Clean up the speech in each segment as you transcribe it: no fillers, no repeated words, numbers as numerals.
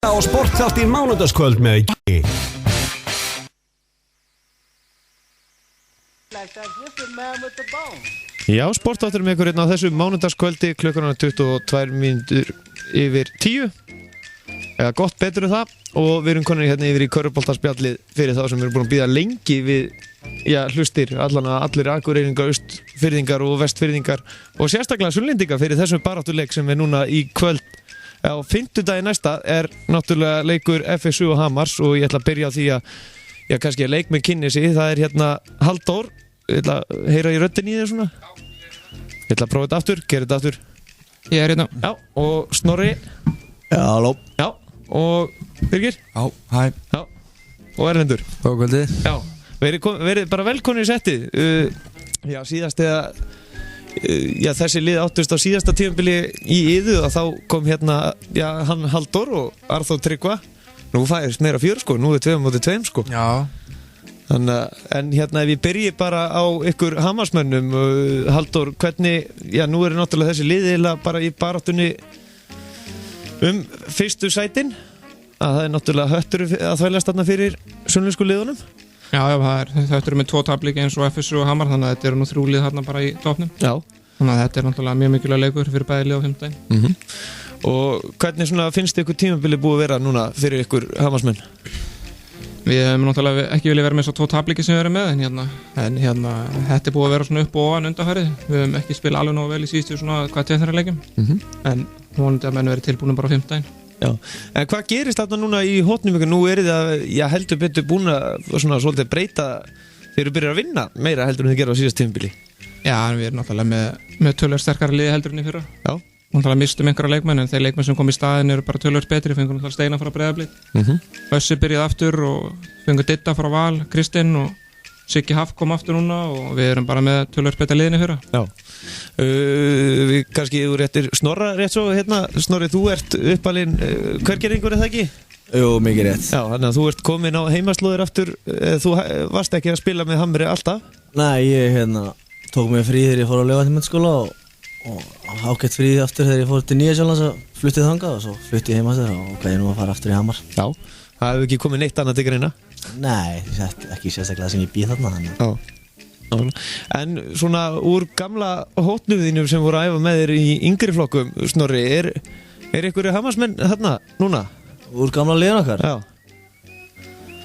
Á sportþátt í mánudagskvöld með G. Já, sportþáttur með ykkur hérna á þessu mánudagskvöldi klukkan 22 mínútur yfir 10 eða gott betur en það og við erum konir hérna yfir í körfuboltaspjallið fyrir þá sem eru búin að bíða lengi við hlustir allir akureyringar, austfirðingar og vestfirðingar og sérstaklega sunnlendingar fyrir þessum baráttuleik sem er núna í kvöld. Á fimmtudaginn næsta er náttúrulega leikur FSU og Hamars og ég ætla að byrja á því að kannski að leikmenn kynni sig. Það er hérna Halldór, ég ætla að heyra í röddinni í þér svona. Ég ætla að prófa þetta aftur, gera þetta aftur. Ég er hérna. Já, og Snorri. Já, halló. Já, og Birgir. Já, hæ. Já, og Erlendur. Góð kvöldið. Já, verið bara velkonir í settið. Já, síðast eða þessi lið áttust á síðasta tímabili í Iðu og þá kom hérna hann Halldór og Arþór Tryggva. Nú fæðist meira fjör sko, nú er 2-2 sko. Já. Þannig en hérna ef ég byrji bara á ykkur Hamarsmönnum, Halldór, hvernig, nú er náttúrulega þessi lið eiginlega bara í baráttunni fyrstu sætin, að það er náttúrulega höttur að þvælast þarna fyrir sunnlensku liðunum. Já, þetta eru með 2 tapleiki eins og FSU og Hamar, þannig að þetta eru nú 3 lið þarna bara í topnum. Já. Þannig að þetta er náttúrulega mjög mikilvæg leikur fyrir bæði lið á fimmtudaginn. Og hvernig svona finnst ykkur tímabili búið að vera núna fyrir ykkur Hamarsmenn? Við hefum náttúrulega ekki viljað vera með svo 2 tapleiki sem við erum með, en þetta er búið að vera svona upp og ofan undanfarið. Við hefum ekki spilað alveg nógu vel í síðustu svona tveimur leikjum, en vonandi að menn verið tilbúin bara á fimmtudaginn. Já, en hvað gerist þarna núna í hótnum ykkur? Nú er það, heldur betur búin að svona svolítið breyta, þeir eru byrjað að vinna meira heldur en þið gera á síðast tímabili. Já, en við erum náttúrulega með töluvert sterkara liði heldur en í fyrra. Já. Náttúrulega mistum einhverja leikmenn, en þeir leikmenn sem kom í staðinn eru bara töluvert betri, fengur náttúrulega Steina frá Breiðablik. Össi byrjaði aftur og fengur Ditta frá Val, Kristinn og Siggi Haf kom aftur núna og við erum bara með töluvert betra liðin í fyrra. Já. Við kannski þú réttir Snorra rétt svo hérna. Snorri, þú ert uppalinn hvergeringur, það ekki? Jú, mikið rétt. Já, þannig að þú ert komin á heimaslóðir aftur. Þú varst ekki að spila með Hamri alltaf? Nei, ég tók mig frí þegar ég fór á Laugarnesskóla og ágætt frí aftur þegar ég fór til Nýja-Sjálands og fluttið þangað og svo fluttið heim aftur og gæði nú að fara aftur í Hamar. Já, það hefur ekki komið neitt annað til greina? Nei, ekki sérstaklega sem ég býð þarna. Já. En svona úr gamla hótnuðinum sem voru að æfa með þér í yngri flokkum, Snorri, er einhverju Hamarsmenn þarna núna? Úr gamla liðan okkar? Já.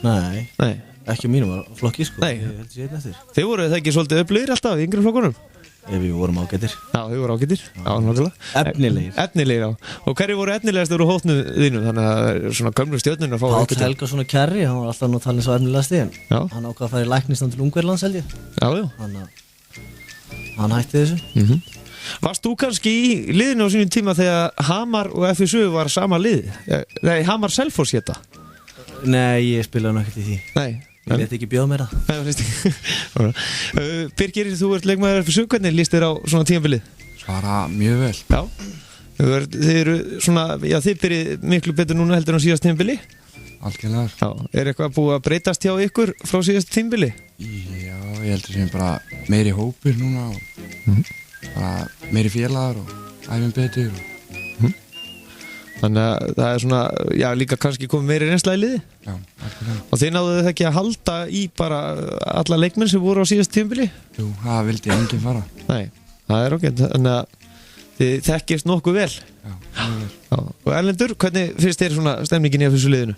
Nei, ekki á mínum flokki sko. Nei, þeir voru það ekki svolítið öflugir alltaf í yngri flokkunum? Við vorum ágættir. Já, þið voru ágættir. Já, náttúrulega. Efnilegir, já. Og hverju voru efnilegastur úr hótnuðinu? Þannig að svona gömlu stjörnur að fá Páll Helgason og Kjarri, hann var alltaf nú talin svo efnilegasti en hann ákvað að fara í læknisnám til Ungverjalands held ég. Já. Hann hætti þessu. Varst þú kannski í liðinu á sínum tíma þegar Hamar og FSU var sama lið? Nei, Hamar Selfoss hétta? Nei, ég spilaði nú ekkert í því. Nei. Ég leti ekki bjóða mér það. Birgir, þú ert leikmaður FSU, hvernig líst þér á svona tímabilið? Svara mjög vel. Já. Þið eru svona, þið byrjið miklu betur núna heldur en síðast tímabili? Algjörlega. Já. Er eitthvað búið að breytast hjá ykkur frá síðast tímabili? Já, ég heldur sem bara meiri hópur núna og bara meiri félagar og æfum betur og þannig að það er svona, líka kannski komið meiri reynsla í liði. Já, algjörlega. Og þið náðuðu það ekki að halda í bara alla leikmenn sem voru á síðast tímabili? Jú, það vildi enginn fara. Nei, það er okkur, þannig að þið þekkist nokkuð vel. Já, mjög vel. Já. Og Erlendur, hvernig finnst þér svona stemningin í þessu liðinu?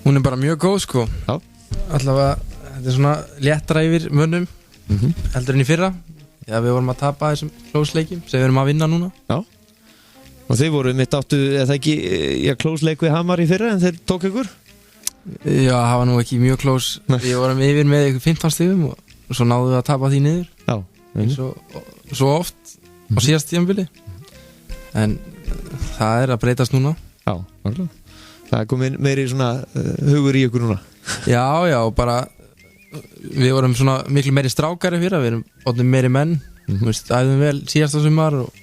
Hún er bara mjög góð sko. Já. Allavega, þetta er svona léttra yfir mönnum heldur en í fyrra. Já, við vorum að tapa þessum klósleikjum sem við erum að vinna núna. Já. Og þið voru mitt áttu, eða ekki, klósleik við Hamar í fyrra en þeir tók ykkur? Já, það var nú ekki mjög klós. Við vorum yfir með ykkur 15 stigum og svo náðum við að tapa því niður. Já. Svo oft á síðast tímabili. En það er að breytast núna. Já, alveg. Það er komið meiri svona hugur í ykkur núna. Já, bara við vorum svona miklu meiri strákari fyrra, við erum orðnir meiri menn. Æfðum vel síðasta sumar og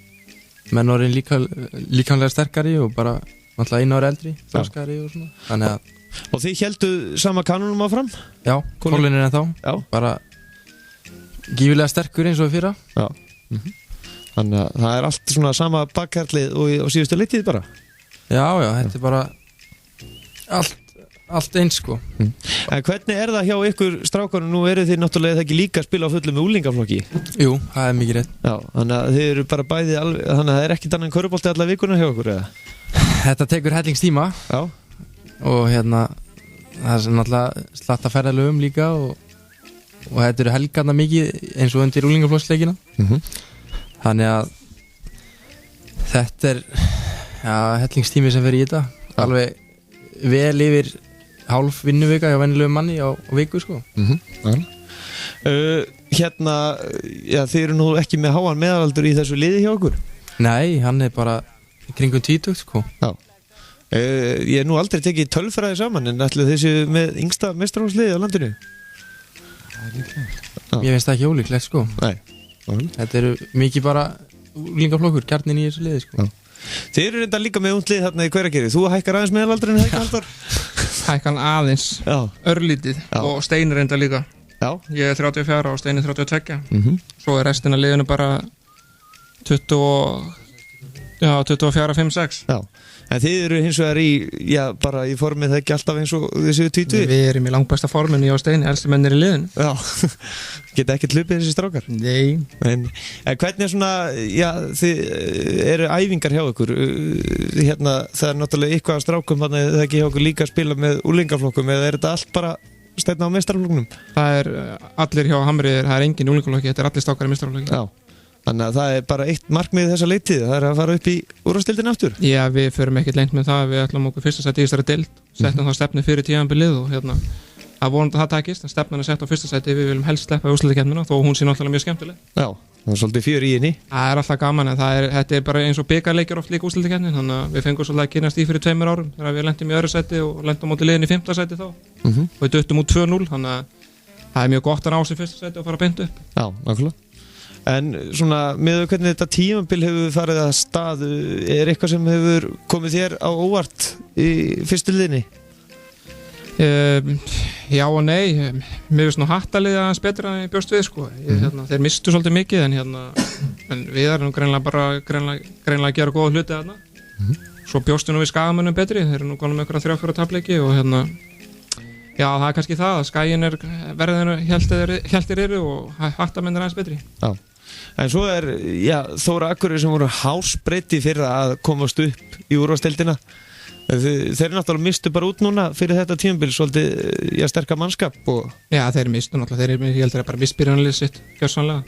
menn orðin líkamlega sterkari og bara náttúrulega 1 ári eldri, þroskari og svona. Þannig að Og þið héldu sama kanunum áfram? Já, Kólin er ennþá. Já. Bara gífilega sterkur eins og fyrra. Já. Þannig að það er allt svona sama bakkarlið og síðustu leiktíð bara? Já, þetta er bara allt eins sko. En hvernig það hjá ykkur strákunum? Nú eru þið náttúrulega það ekki líka að spila á fullu með úlingaflokki. Jú, það mikið rétt. Já, þannig að þið eru bara bæði alveg, þannig að það ekkert annað en körfubolti alla vikuna hjá ykkur eða? Þetta tekur hellingstíma. Já. Og það er náttúrulega slatta ferðalögum líka og þetta eru helgarna mikið eins og undir úlingaflokksleikina. Þannig að þetta hellingstími sem fer í þetta. Alveg vel yfir hálf vinnuvika hjá venjulegum manni á viku sko. Þið eru nú ekki með háan meðalaldur í þessu liði hjá okkur? Nei, hann er bara kringum 20 sko. Já. Ég nú aldrei tekið tölfræði saman en ætli þessi með yngsta meistaraflokksliði á landinu? Ég finnst það ekki ólíklegt sko. Nei. Þetta eru mikið bara úlingaflokkur, kjarnin í þessu liði sko. Þið eru reynda líka með unglið þarna í Hveragerði. Þú hækkar aðeins meðalaldurinn, Halldór? Hækkan aðeins, örlítið og Steini reynda líka. Já. Ég er 34 og Steini 32. Svo er restin af liðinu bara 24, 5, 6. Já. En þið eru hins vegar bara í formið það ekki alltaf eins og þessu tvítu? Við erum í langbæsta forminu, ég og Steini, elstu mennir í liðinu. Já, geta ekkert hlupið þessi strákar? Nei. En hvernig þið eru æfingar hjá ykkur? Það náttúrulega eitthvað strákum, þannig að það ekki hjá ykkur líka að spila með úlingaflokkum eða þetta allt bara stefna á meistaraflokknum? Það allir hjá Hamri, það engin úlingaflokki, þetta allir strákar í meistaraflokki. Já. Þannig að það bara eitt markmið þessa leiktíð, það að fara upp í úrvalsdeildina aftur. Já, við förum ekkert lengt með það, við ætlum okkur fyrsta sæti í þessari deild, settum þá stefnu fyrir tímabilið og það vonandi að það takist, en stefnan sett á fyrsta sæti, við viljum helst sleppa í úrslitakeppnina, þó hún sé náttúrulega mjög skemmtileg. Já, það svolítið fjör í henni. Það alltaf gaman, en þetta bara eins og bikarleikir oft líka úrslitakeppnin, þannig að við fengum svolítið að kynnast í fyrir 2 árum, þegar við lentum í öðru sæti og lentum á móti liðin í 5. sæti þá. Og við duttum út 2-0, þannig að það er mjög gott að ná sér fyrsta sæti og fara beint upp. Já, nákvæmlega. En svona, með hvernig þetta tímabil hefur farið að stað, eitthvað sem hefur komið þér á óvart í fyrstu liðinni? Já og nei, mér finnst nú Hattalið aðeins betra en ég bjóst við sko. Þeir mistu svolítið mikið en við erum greinlega að gera góða hluti þarna. Svo bjóstu nú við Skagamönnum betri, þeir eru nú konum með einhverja 3-4 tapleiki og já, það er kannski það að Skaginn verðinu hjæltir eru og Hattamenn aðeins betri. Já. En svo Þóra Akureyri sem voru hásbreyti fyrir að komast upp í úrvalsdeildina. Þeir náttúrulega mistu bara út núna fyrir þetta tímabil svolítið sterka mannskap og... Já, þeir mistu náttúrulega, ég heldur að bara misbyrjanlið sitt gjörsamlega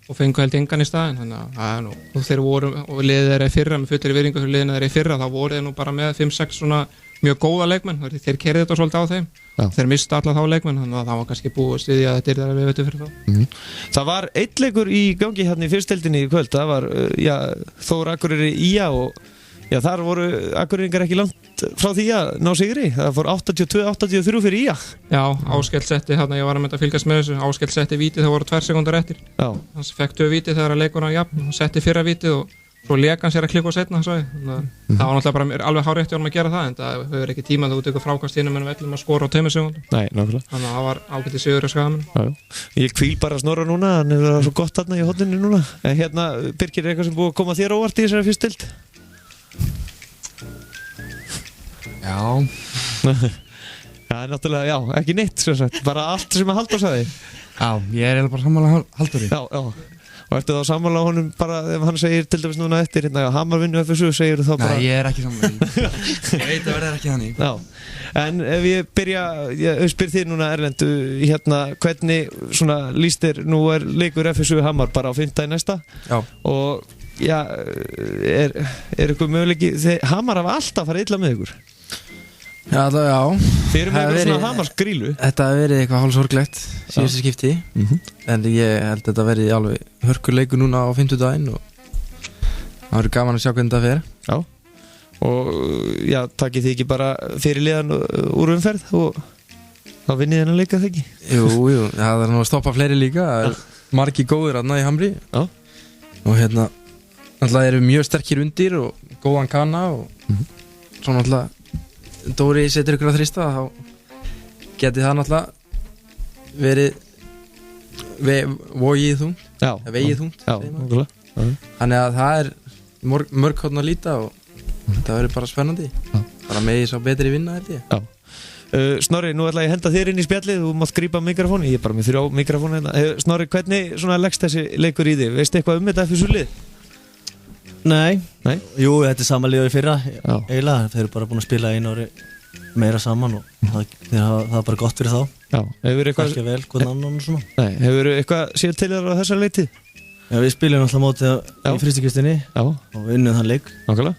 og fengu held engan í staðinn, þannig að og þeir voru, og liðið þeirra í fyrra með fullir virðingu fyrir liðinu þeirra í fyrra, þá voru þeir nú bara með 5-6 svona mjög góða leikmenn, þeir keyrðu þetta svolítið á þeim. Þeir mistu alla þá leikmenn, þannig að það var kannski búist við að þetta er þeirra við veitum fyrir þá. Það var einn leikur í gangi hérna í fyrstdeildinni í kvöld, það var Þóra Akureyri ÍA og þar voru Akureyringar ekki langt frá því að ná sigri. Það fór 82-83 fyrir ÍA. Já, Áskell setti ég var að fylgjast með þessu, Áskell setti víti þegar voru 2 sekúndur eftir. Hann fekk 2 víti þegar leikurinn var jafn, hann setti fyrra vítið og svo lék hann sér að klikka á seinna, það var náttúrulega bara alveg hárétt hjá hann að gera það, en það hefur ekki tíma þú tekur frákast hinum en vellum að skora á 2 sekúndum. Nei, nákvæmlega. Þannig að það var ágætið sigur á Skagamönnum. Ég hvíl bara Snorra núna, hann hefur það svo gott þarna í horninu núna. En Birkir, er eitthvað sem búið að koma þér óvart í þessari fyrstdeild? Já. Það er náttúrulega, ekki neitt svo sagt, bara allt sem að Halldór sagði. Já, ég er eiginlega bara sammála Halldóri. Já. Og ertu þá sammála honum bara ef hann segir til dæmis núna eftir Hamar vinnu FSU, segir þú þá bara... Nei, ég er ekki sammála. Ég veit að verða ekki þannig. Já, en ef ég spyr þér núna Erlend, hvernig svona líst þér, nú er leikur FSU Hamar bara á 5. næsta. Já. Og er eitthvað möguleiki, Hamar hafa alltaf farið illa með ykkur. Já, Þeir eru með eitthvað svona Hamarsgrílu. Þetta hefur verið eitthvað hálfsorglegt síðustu skipti, en ég held að þetta verið alveg hörkuleikur núna á 50 daginn og það verður gaman að sjá hvernig þetta fer. Já, og takið þið ekki bara fyrir liðan úr umferð og þá vinnið þennan leika það ekki? Jú, það er nú að stoppa fleiri líka, það er margir góðir aðna í Hamri. Já. Og náttúrulega eru mjög sterkir undir og góðan kana og svo náttúrulega Dóri setur ykkur að þrista, þá geti það náttúrulega verið vegið þungt. Já, okkurlega. Þannig að það er mörg hóðn að líta og það verður bara spennandi. bara megi sá betri vinna held ég. Já. Snorri, nú ætla ég að henda þér inn í spjallið, þú mátt grípa mikrofóni, ég er bara með 3 mikrofóni hérna. Snorri, hvernig svona leggst þessi leikur í þig? Veistu eitthvað þetta FSU-lið? Nei. Nei? Jú, þetta sama lið og í fyrra, Já. eiginlega. Þeir eru bara búin að spila einu ári meira saman og það er bara gott fyrir þá. Já, hefur eitthvað... Ekki vel, hvernig annan og svona. Nei, hefur eitthvað séð til þér á þessar leitið? Já, við spilum alltaf mótið Já. í frystikistinni Já, og við unnum þann leik. nákvæmlega.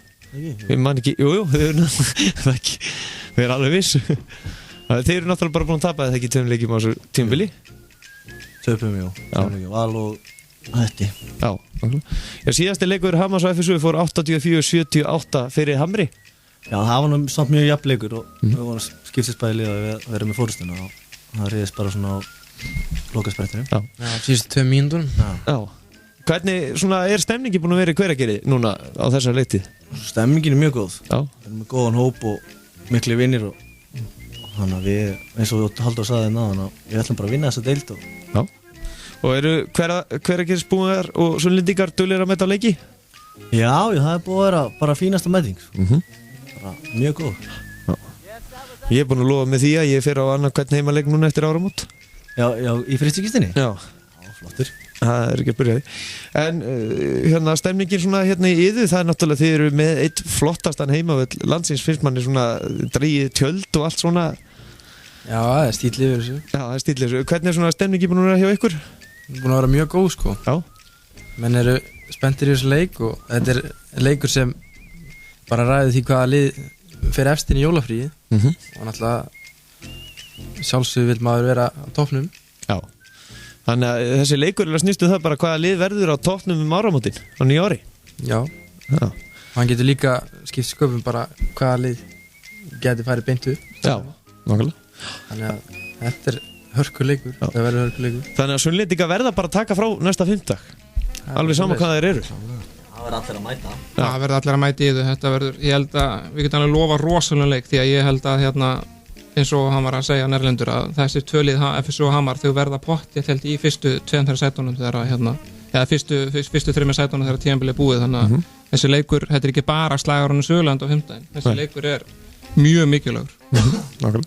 Ég man ekki, jú, við erum alveg viss. Þeir eru náttúrulega bara búin að tapa þetta ekki 2 leikjum á þessu tímabili. Töpum, jú. Val og Hætti. Já, nákvæmlega. Já, síðasti leikur Hamars og FSU fór 84-78 fyrir Hamri. Já, það var nú samt mjög jafn leikur og við vorum skiptist bæði lið að vera með fórustuna og það reyðist bara svona á lokasprettinu. Já. Já, síðustu 2 mínútur. Já. Hvernig svona er stemningi búin að vera í Hveragerði núna á þessar leitið? Stemmingin er mjög góð. Já. Við erum með góðan hóp og mikli vinnir og þannig að við, eins og Halldór sagði hérna, þannig að við ætlum bara að vinna þessa deild og... Já. Og eru Hveragerðsbúar og Sunnlendingar duglegir að mæta á leiki? Já, það er búið að vera bara fínasta mæting. Bara mjög góð. Já. Ég er búin að lofa með því að ég fer á annað hvern heimaleik núna eftir áramót. Já, í frystikistinni? Já. Já, flottur. Það er ekki að byrja því. En hérna stemningin svona hérna í yðu, það er náttúrulega þið eru með eitt flottastan heimavöll landsins, finnst manni svona dregið tjöld og allt svona. Já, það er stíl yfir þessu. Já, það er stíl yfir þessu. Hvernig er svona stemningi búin að vera hjá ykkur? Búin að vera mjög góð sko. Já. Menn eru spenntir í þessu leik og þetta er leikur sem bara ræði því hvaða lið fer efst inn í jólafríi og náttúrulega sjálfsög vil maður vera á toppnum. Já. Þannig að þessi leikur er að snýstu það bara hvaða lið verður á toppnum áramótin á nýja ári. Já. Já. Hann getur líka skipt sköpum bara hvaða lið geti farið beintu. Já, nákvæmlega. Þannig að þetta er hörkuleikur. Það verður hörkuleikur. Þannig að Sunnlendingar verða bara að taka frá næsta 5. Alveg sama hvað þeir eru. Það verður allir að mæta. Það verður allir að mæta í þau. Þetta verður, ég held að við getum alveg lofa rosalega leik því að ég held að hérna eins og hann var að segja Nerlendur að þessi 2 lið FSU og Hamar þau verða pottþétt held í fyrstu 2 sætunum þegar hérna fyrstu 3 sætunum þegar tímabilið er búið þannig að þessi leikur, þetta er ekki bara slagurinn Suðurland á 5. Þessi leikur er mjög mikilvægur. Nákvæmlega.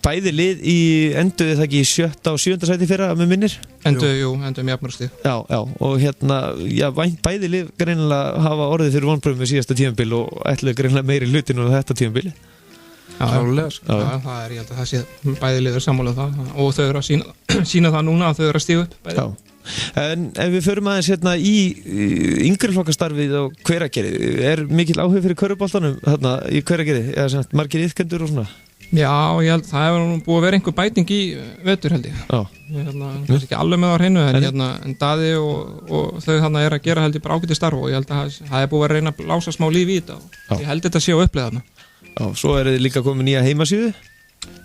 Bæði lið í enduðu það ekki í 7. og 7. sæti fyrra með minnir? Endum jafnmörgstig. Já, og hérna bæði lið greinilega hafa orðið fyrir vonbröðum með síðasta tímabil og ætluðu greinilega meiri hlutin á þetta tímabili. Klálega sko. Já, það er, ég held að það sé bæði liður sammála það og þau eru að sína það núna að þau eru að stíga upp bæði. Já, en ef við förum aðeins hérna í yngri flokkastarfið á Hveragerði, er mikill áhug fyrir körfuboltanum þarna í Hveragerði, eða sem margir iðkendur og svona? Já, ég held það hefur nú búið að vera einhver bæting í vetur held ég. Já. Ég kannski ekki alveg með á hreinu en Daði og þau þarna er að gera held ég bara ágætis starf og ég held að það er búið að reyna að lása smá líf í þetta og ég held þetta sé á uppleið þarna. Já, svo er þið líka komið nýja heimasíðu?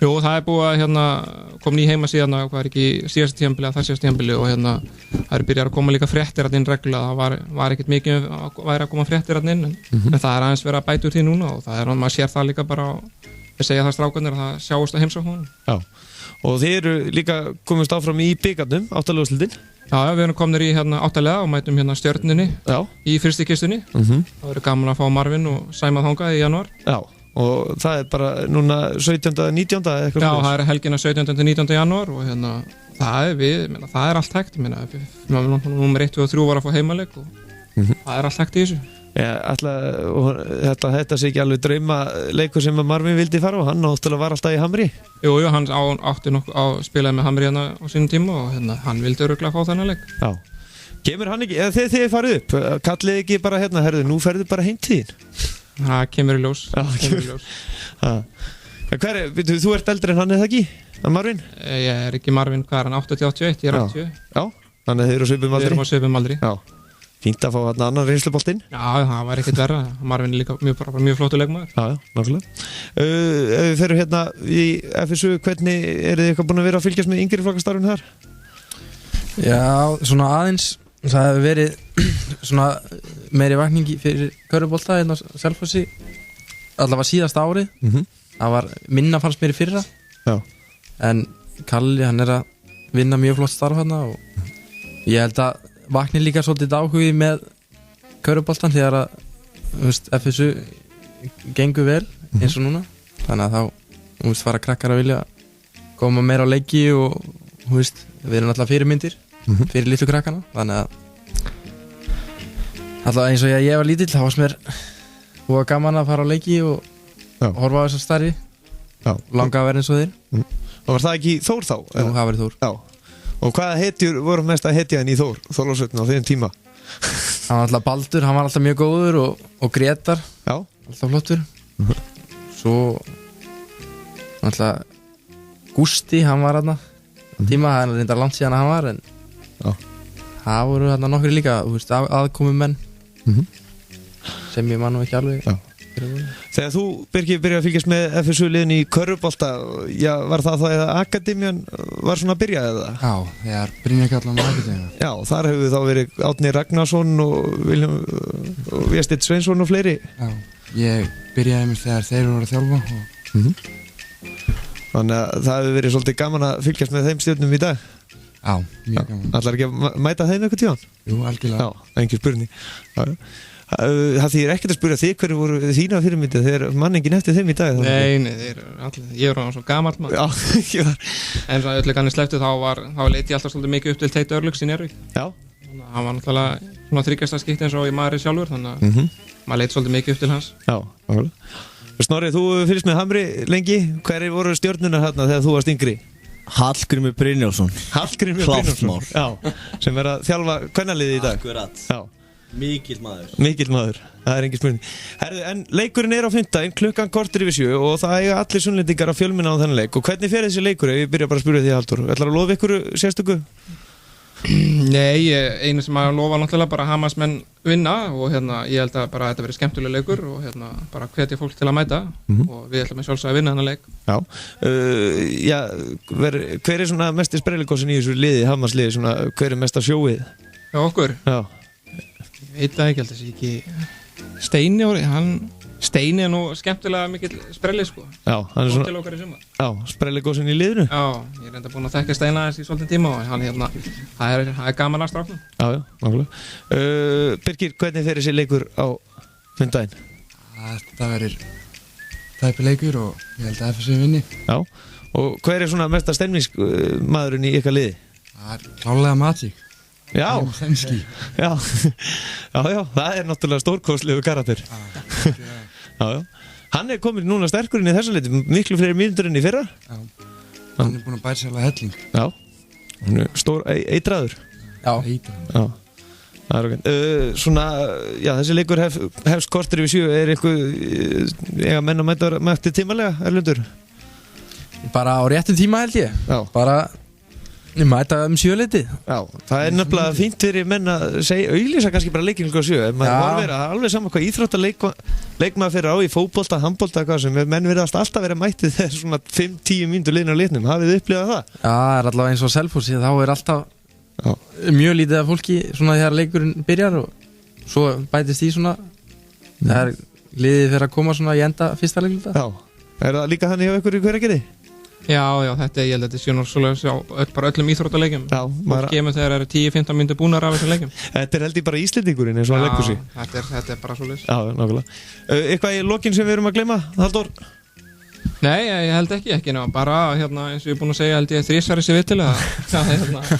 Jú, það er búið að kom ný heimasíðana hvað er ekki síðasta tímabili að það síðasta tímabili og það er byrjað að koma líka fréttir inn reglulega, það var ekkert mikið væri að koma fréttir inn en það er aðeins verið að bæta úr því núna og það er maður sér það líka bara ég segja það strákarnir að það sjáist að heimsóknum. Já, og þið eru líka komist áfram í bikarnum, 8. úrslitin? Já, við erum komnir í 8 liða og mætum Stjörnunni í fyrstikistunni. Það verður gaman að fá Marvin og Sæma þangað í janúar. Já. Og það er bara núna 17. 19. eitthvað. Já, það er helgina 17. til 19. janúar og það er allt hægt. Númer 1 og 3 var að fá heimaleik og það er allt hægt í þessu. Þetta sé ekki alveg drauma leikur sem Marvin vildi fara og hann náttúrulega var alltaf í Hamri. Jú, hann átti spilaði með Hamri á sínum tíma og hann vildi örugglega fá þennan leik. Já. Kemur hann ekki, eða þið farið upp, kallið ekki bara herðu, nú ferðu bara heim til þín. Það kemur í ljós. Þú ert eldri en hann eða ekki? Marvin? Ég er ekki Marvin, hvað er hann? 80-81, ég er 80. Já, þannig að þið eru á svipum aldri? Við erum á svipum aldri. Já, fínt að fá hann annan reynsluboltinn? Já, það var ekkert verra. Marvin er líka mjög flottur leikmaður. Já, nákvæmlega. Ef við ferum í FSU, hvernig eru þið eitthvað búin að vera að fylgjast með yngri flokkastarfinu þar? Já, svona aðeins. Það hefur verið svona meiri vakningi fyrir körfubolta á Selfossi allavega síðasta árið. Það var minna fannst mér í fyrra. Já. En Kalli hann er að vinna mjög flott starf þarna og ég held að vakni líka svolítið áhugi með körfuboltan þegar að FSU gengur vel eins og núna þannig að þá fara krakkar að vilja koma meira á leiki og við erum alltaf fyrirmyndir fyrir litlu krakkana þannig að alltaf eins og ég var lítill þá varst mér og gaman að fara á leiki og horfa á þessar starri langa að vera eins og þeir Og var það ekki Þór þá? Jú, það var í Þór Já. Og hvaða hetjur voru mest að hetja henni í Þorlákshöfn á þeim tíma? Hann var alltaf Baldur, hann var alltaf mjög góður og Gretar, alltaf flottur Svo alltaf Gústi, hann var þarna tíma, það er reyndar langt síðan að hann var en það voru þarna nokkri líka aðkomu menn sem ég man nú ekki alveg Þegar þú, Birgir, byrjaði að fylgjast með FSU-liðin í körfubolta, var það eða akademían var svona að byrja eða? Já, þegar Brynjar kallan á akademían. Já, þar hefur þá verið Árni Ragnarsson og Vésteinn Sveinsson og fleiri. Já, ég byrjaði mér þegar þeir voru að þjálfa. Þannig að það hefur verið svolítið gaman að fylgjast með þeim stjörnum í dag. Já, mjög gaman. Ætlarðu ekki að mæta þeim eitthvað tíðan? Jú, algjörlega. Já, engin spurning. Já. Það þýðir ekkert að spyrja þig hverju voru þína fyrirmyndið þegar manningin eftir þeim í dag Nei, þeir eru allir, ég var svo gamall maður En svo öllu kannið slepptu þá leiti ég alltaf svolítið mikið upp til Teit Örlygs í Njarðvík Þannig að hann var náttúrulega svona þryggjasta skipti eins og ég maður sjálfur þannig að maður leiti svolítið mikið upp til hans Já, nákvæmlega Snorri, þú fylgst með Hamri lengi hverju voru stjörnunar hérna þegar þú varst yngri? Hallgrímur Brynjólfsson sem að þjálfa kvennaliðið í dag Akkurat Já Mikill maður, það er engin spurning Herðu, en leikurinn er á 5 klukkan korter yfir 7 og það eiga allir sunnlendingar að fjölmenna á þennan leik og hvernig fer þessi leikur ef ég byrja bara að spyrja því Halldór ætlar að lofa ykkur sérstöku? Nei, einu sem að lofa náttúrulega bara Hamarsmenn vinna og ég held að bara þetta verið skemmtileg leikur og bara hvetja fólk til að mæta og við ætlum að sjálfsögja að vinna þennan leik Já, hver er svona mesti sprelligossin í þessu liði, Hamarsliði, svona hver er mesta sjóið? Já, okkur? Já Ég veit það ekki, held að það sé ekki Steini er nú skemmtilega mikill sprelli sko Já, hann er svona til okkar í sumar Já, sprelligossin í liðinu Já, ég er enda búin að þekka Steina þessi í svolítinn tíma og hann það er gaman að stráknum Já, nákvæmlega Birgir, hvernig fer þessi leikur á 5 daginn? Það verður tæpi leikur og ég held að FSU vinni Já, og hver er svona mesta stemningsmaðurinn í ykkar liði? Það er klálega Magic Já, já, það er náttúrulega stórkostlegu karakter Já, hann er komin núna sterkur inn í þessu leiti miklu fleiri mínútur enn í fyrra Já, hann er búin að bæta sér alveg helling Já, hann er stór eitraður Já, það er ok Svona, já, þessi leikur hefst korter yfir 7 er eitthvað eiga menn að mæta tímalega, Erlendur? bara á réttum tíma held ég Já bara ég mæta 7-leiti Já, það er nefnilega fínt fyrir menn að segja auglýsa kannski bara leikinn klukkan 7 maður var vera alveg saman hvað íþróttaleikmaður fyrir á í fótbolta, handbolta hvað sem menn verðast alltaf vera mættið þegar svona 5-10 mínútur liðin á leiknum hafið þið upplifað það? Já, það er allavega eins og Selfossi þá er alltaf mjög lítið af fólki svona þegar leikurinn byrjar og svo bætist í svona þegar liðið fyrir að koma svona í enda fyrsta leikluta Já, er það líka þannig hjá ykkur í Hveragerði? Já, þetta ég held að þetta sé náttúrulega bara öllum íþróttaleikjum fólk kemur þegar það eru 10-15 mínútur búnar af þessum leikjum Þetta er held ég bara Íslendingurinn eins og hann leggur sig þetta er bara svoleiðis Já, nákvæmlega Eitthvað í lokin sem við erum að gleyma, Halldór? Nei, ég held ekki ná, bara eins og ég er búin að segja held ég 3 þessi vitil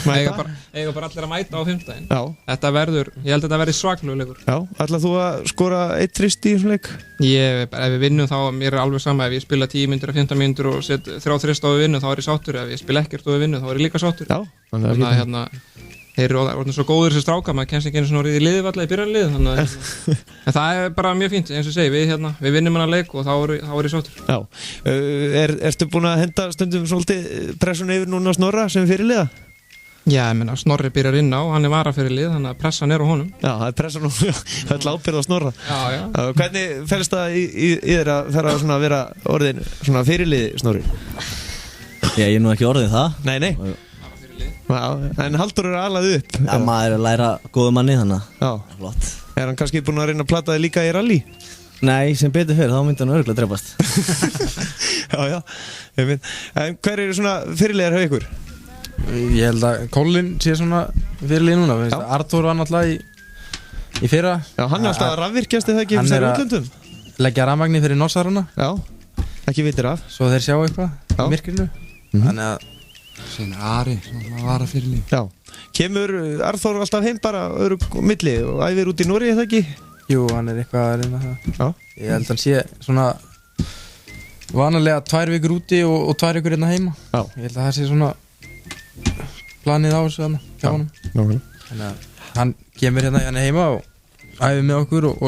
eiga bara allir að mæta á 5. Þetta verður, ég held að þetta verði svaklegur leikur Já, ætlar þú að skora 1 þrist í þessum leik? Ef við vinnum þá, mér er alveg sama ef ég spila 10 mínútur og 15 mínútur og set 3 þrist og við vinnum, þá er ég sáttur ef ég spila ekkert og við vinnum, þá er ég líka sáttur Já, þannig að þeir eru orðin svo góðir þessi strákar, maður kemst ekki einu svona í liðið valla í byrjarliðið þannig að það er bara mjög fínt eins og segi, við vinnum hana leik og þá er ég sáttur Já, ertu búin að henda stundum svolítið pressun yfir núna Snorra sem fyrirliða? Já, ég meina Snorri byrjar inn á, hann er varafyrirlið þannig að pressan er á honum Já, það er pressan og það er ábyrgð á Snorra Já. Hvernig felst það í þér að fara að vera orðin svona fyrirlið Snorri? Ég er nú ekki orðin það Nei Já, en Halldór er alað upp Já, maður er að læra góðu manni þannig Flott Er hann kannski búin að reyna að plata þig líka í rally? Nei, sem betur fyrir, þá myndi hann örugglega drepast Já, en hver eru svona fyrirliðar hjá ykkur? Ég held að Colin sé svona fyrirlið núna Arthur var náttúrulega í fyrra Já, hann er alltaf að rafvirkjast eða ekki fyrir útlöndum leggja rafmagni fyrir norsarana Já, ekki vitir af. svo þeir sjá eitthvað Já. í myrkrinu þannig að Sen Ari, svona vara fyrir líf. Já. Kemur Arþór alltaf heim bara öðru milli og æfir út í Noregi, eða ekki? jú, hann eitthvað að reyna það Já. ég held að hann sé svona vanalega 2 vikur úti og 2 vikur hérna heima Já. ég held að það sé svona planið á þessu þarna hjá honum Nákvæmlega. þannig að hann kemur hérna heima og æfir með okkur og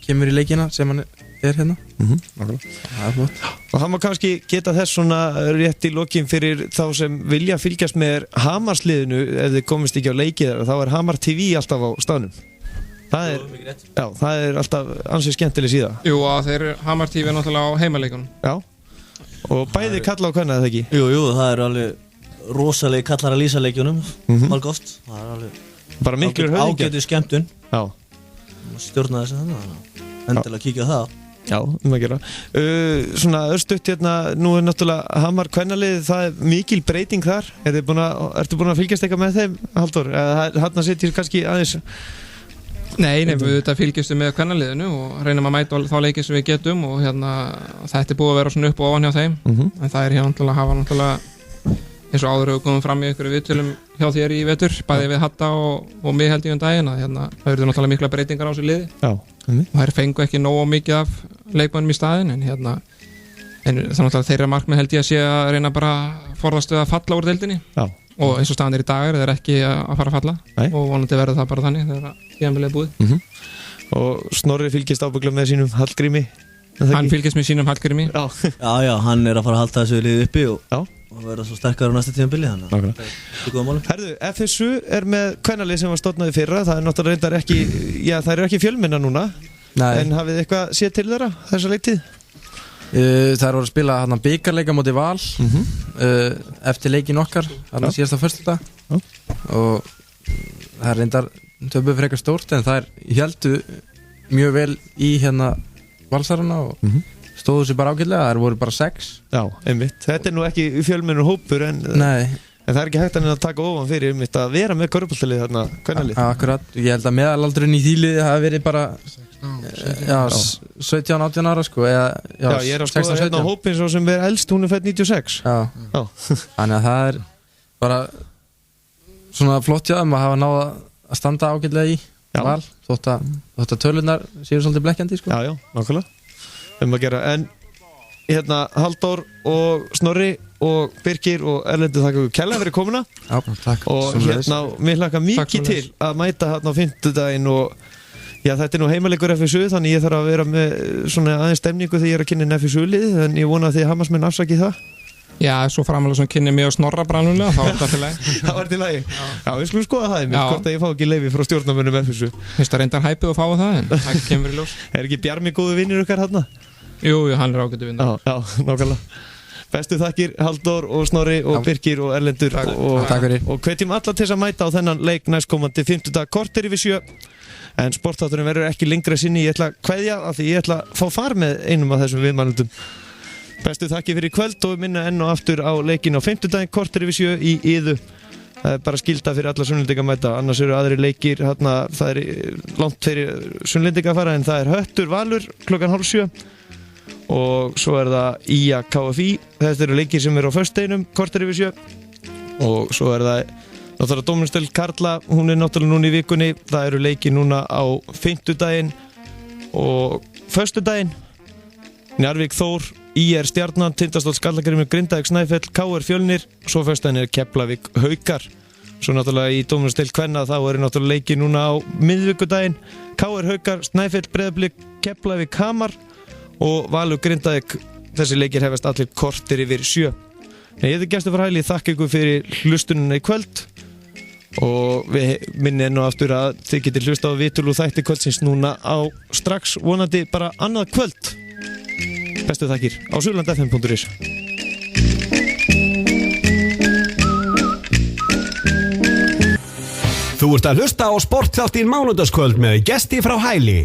kemur í leikina sem hann er hérna Nákvæmlega. það er flott Og hann má kannski geta þess svona rétt í lokin fyrir þá sem vilja fylgjast með Hamarsliðinu ef þið komist ekki á leikið þá er Hamar TV alltaf á staðnum. Það er alltaf ansið skemmtileg síða. Jú, og þeir Hamar TV náttúrulega á heimaleikunum. Já. Og bæði kalla á kvenna, eða ekki? Jú, það er alveg rosalega kallar að lýsa leikjunum, margóft. Það er alveg bara miklir höfðingjar. Ágætu skemmtun. Já. Stjórna þessu þannig, endilega kíkja á það. Já, að gera. Svona örstutt hérna, nú er náttúrulega Hamar kvennalið, það er mikil breyting þar. Ertu búin að fylgjast eitthvað með þeim, Halldór? Eða hérna sittir kannski aðeins? Nei, við auðvitað fylgjumstu með kvennaliðinu og reynum að mæta þá leikið sem við getum og hérna, þetta er búið að vera svona upp og ofan hjá þeim en það er hérna náttúrulega að hafa náttúrulega eins og áður hefur komið fram í einhverju viðtölum hjá þér í vetur, bæði við Hatta og mig held ég daginn að hérna, það eru náttúrulega mikla breytingar á þessu liði og þær fengu ekki nógu mikið af leikmönnum í staðinn en hérna það er náttúrulega þeirra markmið held ég að sé að reyna bara forðast að falla úr deildinni og eins og staðan er í dag þeir ekki að fara að falla og vonandi verður það bara þannig þegar tímabilið er búið Og Snorri fylgist ábyggla með sínum Hallgrími Hann fylgist með sínum Hallgrími Já, hann er að fara að halda þessu liði uppi og verða svo sterkar á næsta tímabili þannig að það er góða málum. Herðu, FSU er með kvennalið sem var stofnað í fyrra, það er náttúrulega reyndar ekki, já það eru ekki fjölmenna núna. Nei. En hafið þið eitthvað séð til þeirra þessa leiktíð? Það er voru að spila hérna bikarleika móti Val eftir leikin okkar hérna síðasta föstudag og það er reyndar töpuð frekar stórt en það er heldu mjög vel í hérna Valsarana og stóðu sér bara ágætlega, það voru bara 6. Já, einmitt. Þetta er nú ekki fjölmennur hópur en það er ekki hægt að taka ofan fyrir einmitt að vera með körfuboltalið þarna kvennalið. Akkurat, ég held að meðalaldurinn í þýliði hafi verið bara 17-18 ára sko eða, já, ég er að skoða hérna hópin svo sem er elst, hún er fædd 96. Já. Þannig að það er bara svona flott hjá þeim að hafa náða að standa ágætlega í Val þótt að tölunar séu svolítið blekkjandi sko. Já, nákvæmlega að gera, en hérna Halldór og Snorri og Birgir og Erlendur þakka ykkur kærlega fyrir komuna. Já, takk. Og hérna, mér hlakka mikið til að mæta hérna á fimmtudaginn og já, þetta er nú heimaleikur FSU þannig ég þarf að vera með svona aðeins stemningu þegar ég er að kynna FSU-lið en ég vona að þið Hamarsmenn afsakið það. Já, svo framalega svona kynni mig og Snorra brannulega, þá var þetta til lagi. Það var til lagi. Já, við skulum skoða það einmitt, hvort að ég fá ekki leyfi frá stjórnarmönnum FSU. Finnst það reyndar hæpið að fá það, en það kemur í ljós. Er ekki Bjarmi góðu vinnur ykkar þarna? Jú, hann er ágættu vinnur. Já, nákvæmlega. Bestu þakkir Halldór og Snorri og Birgir og Erlendur og hvetjum alla til að mæta á þennan leik næstkomandi fimmtudag korter yfir 7. En sportþátturinn verður ekki lengra sinni, ég ætla að kveðja af því ég ætla að fá far með einum af þessum viðmælendum. Bestu þakki fyrir kvöld og minna enn og aftur á leikin á fimmtudaginn korter yfir 7 í Iðu. Það er bara skylda fyrir alla sunnlendinga að mæta, annars eru aðri leikir, hérna, það er langt fyrir sunnlendinga að fara en það er Höttur Valur klukkan 6:30 og svo er það IA KFI, þetta eru leikir sem eru á föstudeginum korter yfir 7 og svo er það náttúrulega Dómnumsdeild karla, hún er náttúrulega núna í vikunni, það eru leikir núna á fimmtudaginn og föstudaginn, Njarðvík Þór, IR Stjarnan, Tindastóll Skallagrímur, Grindavík Snæfell, KR Fjölnir, svo föstudaginn er Keflavík Haukar. Svo náttúrulega í Dómnumsdeild kvenna þá eru náttúrulega leikir núna á miðvikudaginn, KR Haukar, Snæfell, Breiðablik, Keflavík Hamar og Valur Grindavík. Þessi leikir hefast allir korter yfir 7. Ég heiti Gestur frá Hæli, þakka ykkur fyrir hlustununa í kvöld og við minni enn og aftur að þið getur hlusta á vitul og þætti kvöldsins núna á strax vonandi bara annað kvöld. Bestu þakkir á suðurlandfm.is. Þú ert að hlusta á sportþáttinn Mánudagskvöld með Gesti frá Hæli.